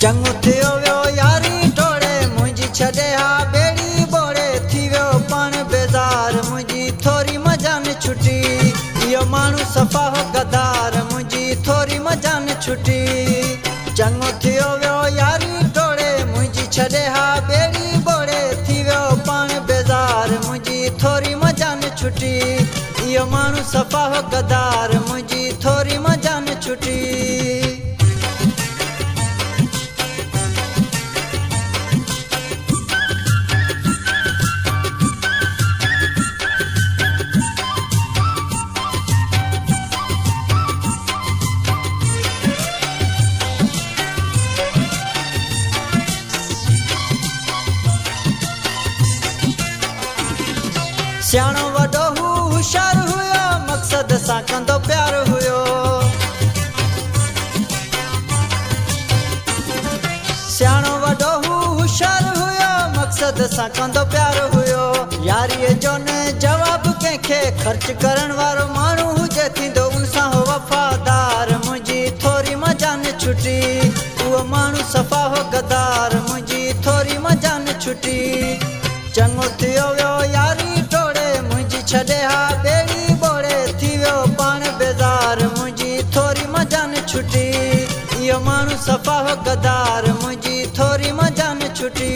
चङो थियो वियो यारी टोड़े मुंहिंजी छॾे हा ॿेड़ी ॿोड़े थी वियो पाण बेज़ार मुंहिंजी थोरी मज़ा न छुटी इहो माण्हू सफ़ा हो गदार मुंहिंजी थोरी मज़ा न छुटी चङो थियो वियो यारी टोड़े मुंहिंजी छॾे हा ॿेड़ी ॿोड़े थी वियो पाण बेज़ार मुंहिंजी थोरी मज़ा न छुटी इहो माण्हू सफ़ा हो गदार मुंहिंजी थोरी मज़ा न छुटी सियाणो वॾो होशियार हुयो मक़सद सां कंदो प्यार हुयो सियाणो वॾो होशियार हुयो मक़सद सां कंदो प्यार हुयो यारीअ जो न जवाब कंहिंखे ख़र्च करण वारो माण्हू हुजे थींदो उन सां हो वफ़ादार मुंहिंजी थोरी मज़ा न छुटी उहो माण्हू सफ़ा हो गदार मुंहिंजी थोरी मज़ा न छुटी चङो थियो वियो यारी छॾे हा ॿेड़ी ॿोड़े थी वियो पाण बेज़ार मुंहिंजी थोरी मज़ा न छुटी इहो माण्हू सफ़ा हो गदार मुंहिंजी थोरी मज़ा न छुटी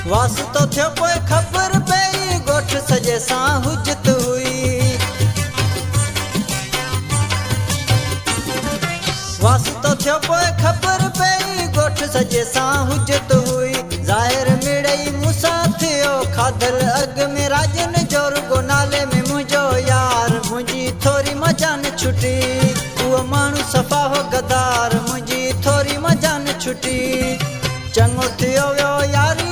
वास्तो थियो पोइ ख़बर पई ॻोठ सॼे सां हुजत हुई वास्तो थियो पोइ ख़बर पई ॻोठ सॼे सां हुजत हुई ज़ाहिर मिड़ई मूंसां थियो खाधल अॻ में राजन जो रुगो नाले में मुंहिंजो यार मुंहिंजी थोरी मज़ा न छुटी उहो माण्हू सफ़ा हो गदार मुंहिंजी थोरी मज़ा न छुटी चङो थियो वियो यारी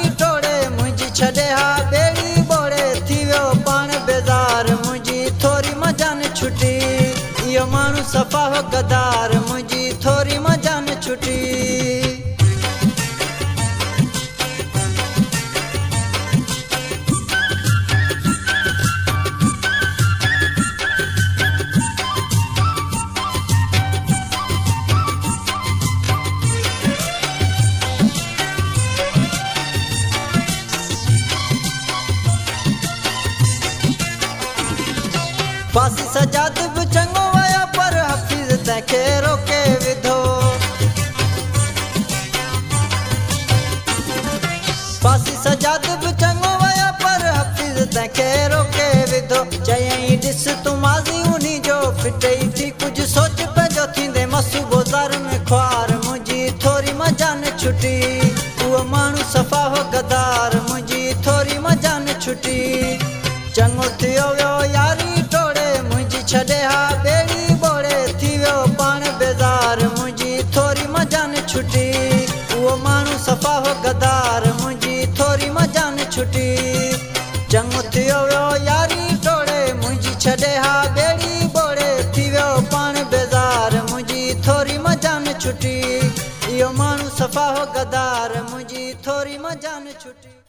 छॾे हा ॿेड़ी ॿोड़े थी वियो पाण बेज़ार मुंहिंजी थोरी मज़ा न छुटी इहो माण्हू सफ़ा हो गदार मुंहिंजी थोरी मज़ा न छुटी फांसी सजाद बि चङो वियो पर हफ़ीज़ तंहिंखे रोके विधो फांसी सजाद बि चङो वियो पर हफ़ीज़ तंहिंखे रोके विधो चयईं ॾिस तूं माज़ी उन जो फिटई थी कुझु सोच पंहिंजो थींदे मसूबो ज़र में ख्वार मुंहिंजी थोरी मज़ा न छुटी उहो माण्हू सफ़ा हो गदार मुंहिंजी थोरी मज़ा न छुटी चङो थियो वियो यारी छॾे हा ॿेड़ी ॿोड़े थी वियो पाण बेज़ार मुंहिंजी थोरी मज़ा न छुटी उहो माण्हू सफ़ा हो गदार मुंहिंजी थोरी मज़ा न छुटी चङो थियो वियो यारी टोड़े मुंहिंजी छॾे हा ॿेड़ी ॿोड़े थी वियो पाण बेज़ार मुंहिंजी थोरी मज़ा न छुटी इहो माण्हू सफ़ा हो गदार मुंहिंजी थोरी मज़ा न छुटी